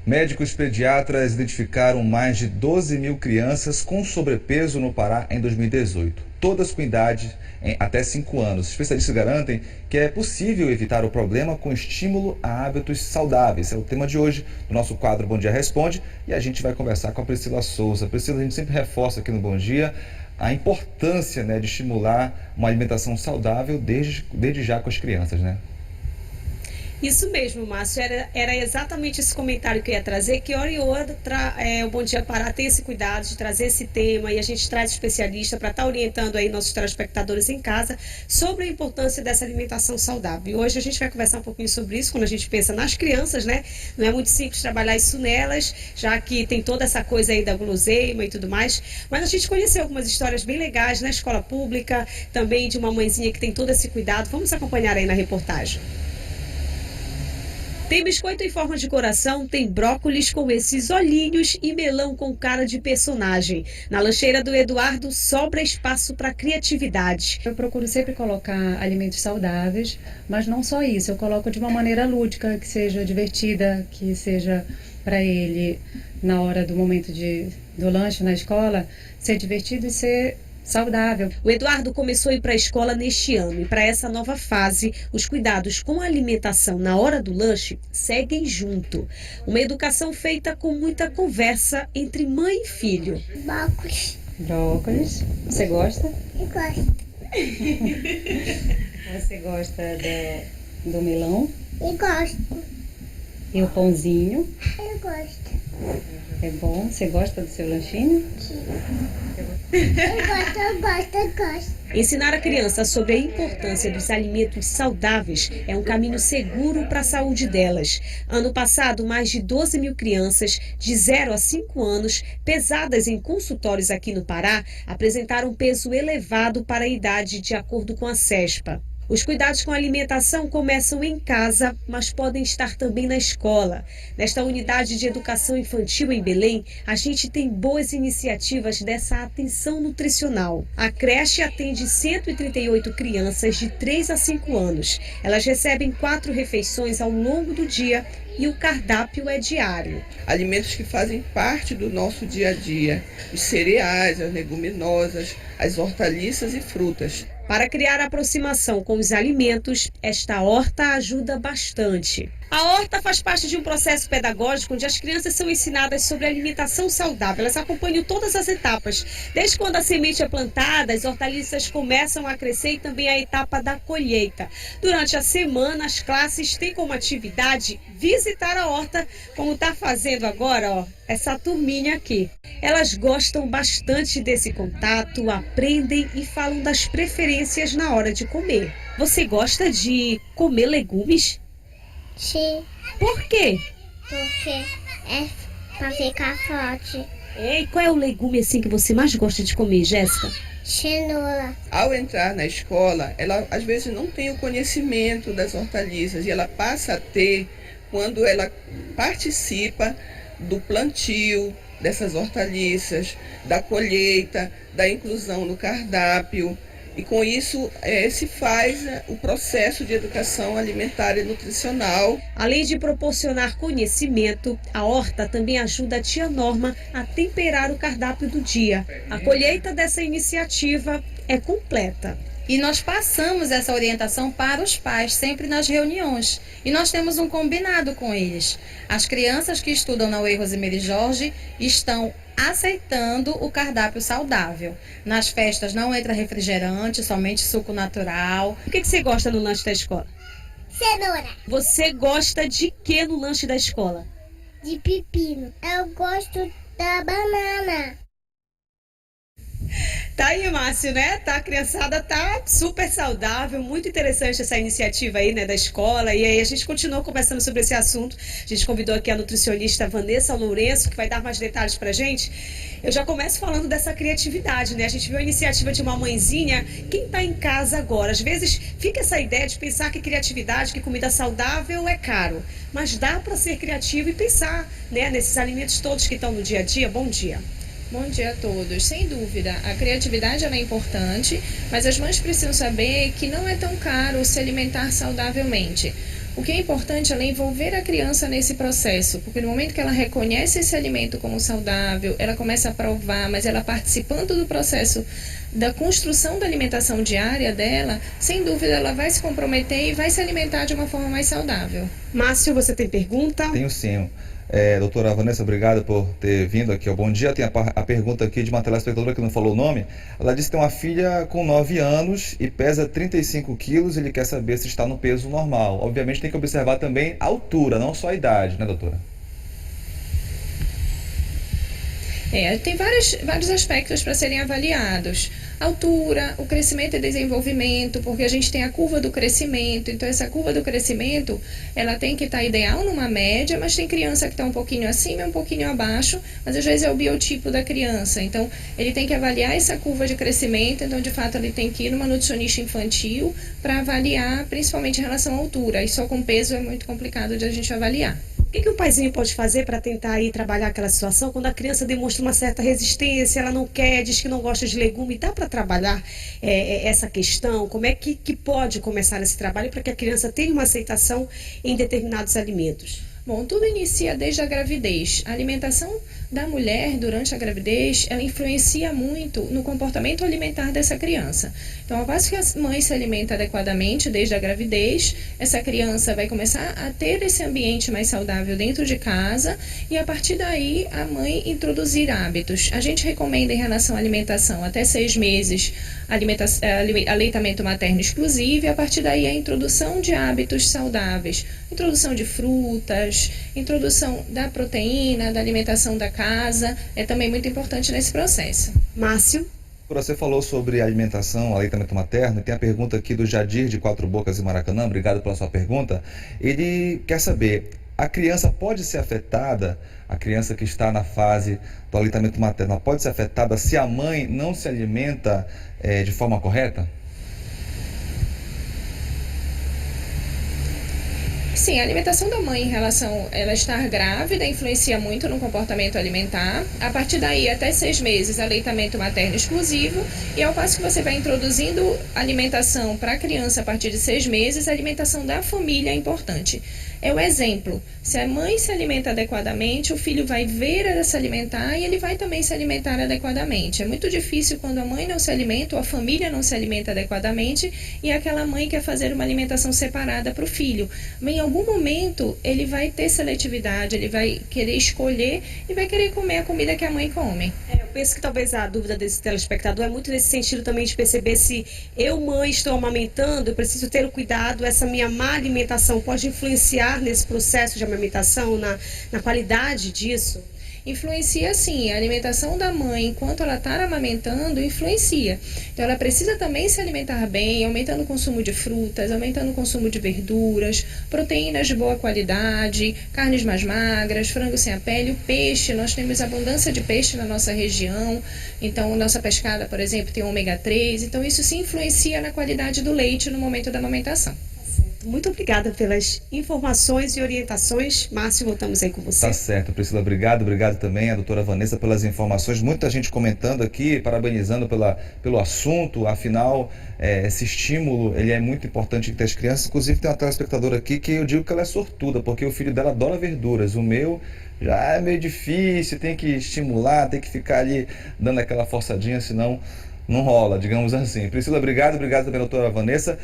Médicos pediatras identificaram mais de 12 mil crianças com sobrepeso no Pará em 2018, todas com idade até 5 anos. Especialistas garantem que é possível evitar o problema com estímulo a hábitos saudáveis. Esse é o tema de hoje do nosso quadro Bom Dia Responde e a gente vai conversar com a Priscila Souza. Priscila, a gente sempre reforça aqui no Bom Dia a importância, de estimular uma alimentação saudável desde já com as crianças, né? Isso mesmo, Márcio, era exatamente esse comentário que eu ia trazer, que hora e hora o Bom Dia Pará tem esse cuidado de trazer esse tema e a gente traz especialista para estar orientando aí nossos telespectadores em casa sobre a importância dessa alimentação saudável. E hoje a gente vai conversar um pouquinho sobre isso, quando a gente pensa nas crianças, né? Não é muito simples trabalhar isso nelas, já que tem toda essa coisa aí da guloseima e tudo mais, mas a gente conheceu algumas histórias bem legais na escola pública, também de uma mãezinha que tem todo esse cuidado. Vamos acompanhar aí na reportagem. Tem biscoito em forma de coração, tem brócolis com esses olhinhos e melão com cara de personagem. Na lancheira do Eduardo sobra espaço para criatividade. Eu procuro sempre colocar alimentos saudáveis, mas não só isso. Eu coloco de uma maneira lúdica, que seja divertida, que seja para ele, na hora do momento do lanche na escola, ser divertido e ser saudável. O Eduardo começou a ir para a escola neste ano e para essa nova fase, os cuidados com a alimentação na hora do lanche seguem junto. Uma educação feita com muita conversa entre mãe e filho. Brócolis. Brócolis. Você gosta? Eu gosto. Você gosta do melão? Eu gosto. E o pãozinho? Eu gosto. É bom? Você gosta do seu lanchinho? Sim. Eu gosto. Ensinar a criança sobre a importância dos alimentos saudáveis é um caminho seguro para a saúde delas. Ano passado, mais de 12 mil crianças de 0 a 5 anos, pesadas em consultórios aqui no Pará, apresentaram peso elevado para a idade, de acordo com a CESPA. Os cuidados com a alimentação começam em casa, mas podem estar também na escola. Nesta unidade de educação infantil em Belém, a gente tem boas iniciativas dessa atenção nutricional. A creche atende 138 crianças de 3 a 5 anos. Elas recebem 4 refeições ao longo do dia e o cardápio é diário. Alimentos que fazem parte do nosso dia a dia, os cereais, as leguminosas, as hortaliças e frutas. Para criar aproximação com os alimentos, esta horta ajuda bastante. A horta faz parte de um processo pedagógico onde as crianças são ensinadas sobre alimentação saudável. Elas acompanham todas as etapas. Desde quando a semente é plantada, as hortaliças começam a crescer e também a etapa da colheita. Durante a semana, as classes têm como atividade visitar a horta, como está fazendo agora, essa turminha aqui. Elas gostam bastante desse contato, aprendem e falam das preferências na hora de comer. Você gosta de comer legumes? Sim. Por quê? Porque é pra ficar forte. E qual é o legume assim que você mais gosta de comer, Jéssica? Cenoura. Ao entrar na escola, ela às vezes não tem o conhecimento das hortaliças e ela passa a ter quando ela participa do plantio dessas hortaliças, da colheita, da inclusão no cardápio. E com isso se faz o processo de educação alimentar e nutricional. Além de proporcionar conhecimento, a horta também ajuda a tia Norma a temperar o cardápio do dia. A colheita dessa iniciativa é completa. E nós passamos essa orientação para os pais, sempre nas reuniões. E nós temos um combinado com eles. As crianças que estudam na UEI Rosemary Jorge estão aceitando o cardápio saudável. Nas festas não entra refrigerante, somente suco natural. O que você gosta no lanche da escola? Cenoura. Você gosta de quê no lanche da escola? De pepino. Eu gosto da banana. Tá aí, Márcio, né? A criançada tá super saudável, muito interessante essa iniciativa aí, né, da escola. E aí a gente continuou conversando sobre esse assunto. A gente convidou aqui a nutricionista Vanessa Lourenço, que vai dar mais detalhes pra gente. Eu já começo falando dessa criatividade, né? A gente viu a iniciativa de uma mãezinha. Quem tá em casa agora, às vezes fica essa ideia de pensar que criatividade, que comida saudável é caro. Mas dá para ser criativo e pensar, né, nesses alimentos todos que estão no dia a dia. Bom dia. Bom dia a todos. Sem dúvida, a criatividade ela é importante, mas as mães precisam saber que não é tão caro se alimentar saudavelmente. O que é importante é envolver a criança nesse processo, porque no momento que ela reconhece esse alimento como saudável, ela começa a provar, mas ela participando do processo da construção da alimentação diária dela, sem dúvida ela vai se comprometer e vai se alimentar de uma forma mais saudável. Márcio, você tem pergunta? Tenho sim. Doutora Vanessa, obrigado por ter vindo aqui ao Bom Dia. Tem a pergunta aqui de uma telespectadora que não falou o nome. Ela disse que tem uma filha com 9 anos e pesa 35 quilos. Ele quer saber se está no peso normal. Obviamente tem que observar também a altura, não só a idade, né, doutora? Tem vários aspectos para serem avaliados. Altura, o crescimento e desenvolvimento, porque a gente tem a curva do crescimento, então essa curva do crescimento, ela tem que estar ideal numa média, mas tem criança que está um pouquinho acima e um pouquinho abaixo, mas às vezes é o biotipo da criança, então ele tem que avaliar essa curva de crescimento, então de fato ele tem que ir numa nutricionista infantil para avaliar, principalmente em relação à altura, e só com peso é muito complicado de a gente avaliar. O que o paizinho pode fazer para tentar aí trabalhar aquela situação quando a criança demonstra uma certa resistência, ela não quer, diz que não gosta de legume? Dá para trabalhar essa questão? Como é que pode começar esse trabalho para que a criança tenha uma aceitação em determinados alimentos? Bom, tudo inicia desde a gravidez. A alimentação da mulher durante a gravidez, ela influencia muito no comportamento alimentar dessa criança. Então, ao passo que a mãe se alimenta adequadamente desde a gravidez, essa criança vai começar a ter esse ambiente mais saudável dentro de casa e, a partir daí, a mãe introduzir hábitos. A gente recomenda, em relação à alimentação, até 6 meses, aleitamento materno exclusivo, e a partir daí a introdução de hábitos saudáveis, introdução de frutas, introdução da proteína, da alimentação da casa, é também muito importante nesse processo. Márcio? Você falou sobre alimentação, aleitamento materno, e tem a pergunta aqui do Jadir de Quatro Bocas e Maracanã. Obrigado pela sua pergunta. Ele quer saber, a criança pode ser afetada, a criança que está na fase do aleitamento materno, pode ser afetada se a mãe não se alimenta de forma correta? Sim, a alimentação da mãe em relação a ela estar grávida influencia muito no comportamento alimentar. A partir daí, até 6 meses, aleitamento materno exclusivo. E ao passo que você vai introduzindo alimentação para a criança a partir de 6 meses, a alimentação da família é importante. É o exemplo. Se a mãe se alimenta adequadamente, o filho vai ver ela se alimentar e ele vai também se alimentar adequadamente. É muito difícil quando a mãe não se alimenta ou a família não se alimenta adequadamente e aquela mãe quer fazer uma alimentação separada para o filho. Mas em algum momento ele vai ter seletividade, ele vai querer escolher e vai querer comer a comida que a mãe come. Eu penso que talvez a dúvida desse telespectador é muito nesse sentido também de perceber se eu, mãe, estou amamentando, eu preciso ter o cuidado, essa minha má alimentação pode influenciar nesse processo de amamentação, na qualidade disso? Influencia sim, a alimentação da mãe enquanto ela está amamentando influencia. Então ela precisa também se alimentar bem, aumentando o consumo de frutas, aumentando o consumo de verduras, proteínas de boa qualidade, carnes mais magras, frango sem a pele, o peixe, nós temos abundância de peixe na nossa região, então nossa pescada, por exemplo, tem ômega 3, então isso sim influencia na qualidade do leite no momento da amamentação. Muito obrigada pelas informações e orientações. Márcio, voltamos aí com você. Tá certo, Priscila, obrigado. Obrigado também à doutora Vanessa pelas informações. Muita gente comentando aqui, parabenizando pelo assunto. Afinal, esse estímulo ele é muito importante entre as crianças. Inclusive, tem uma telespectadora aqui que eu digo que ela é sortuda, porque o filho dela adora verduras. O meu já é meio difícil, tem que estimular, tem que ficar ali dando aquela forçadinha, senão não rola, digamos assim. Priscila, obrigado. Obrigado também à doutora Vanessa.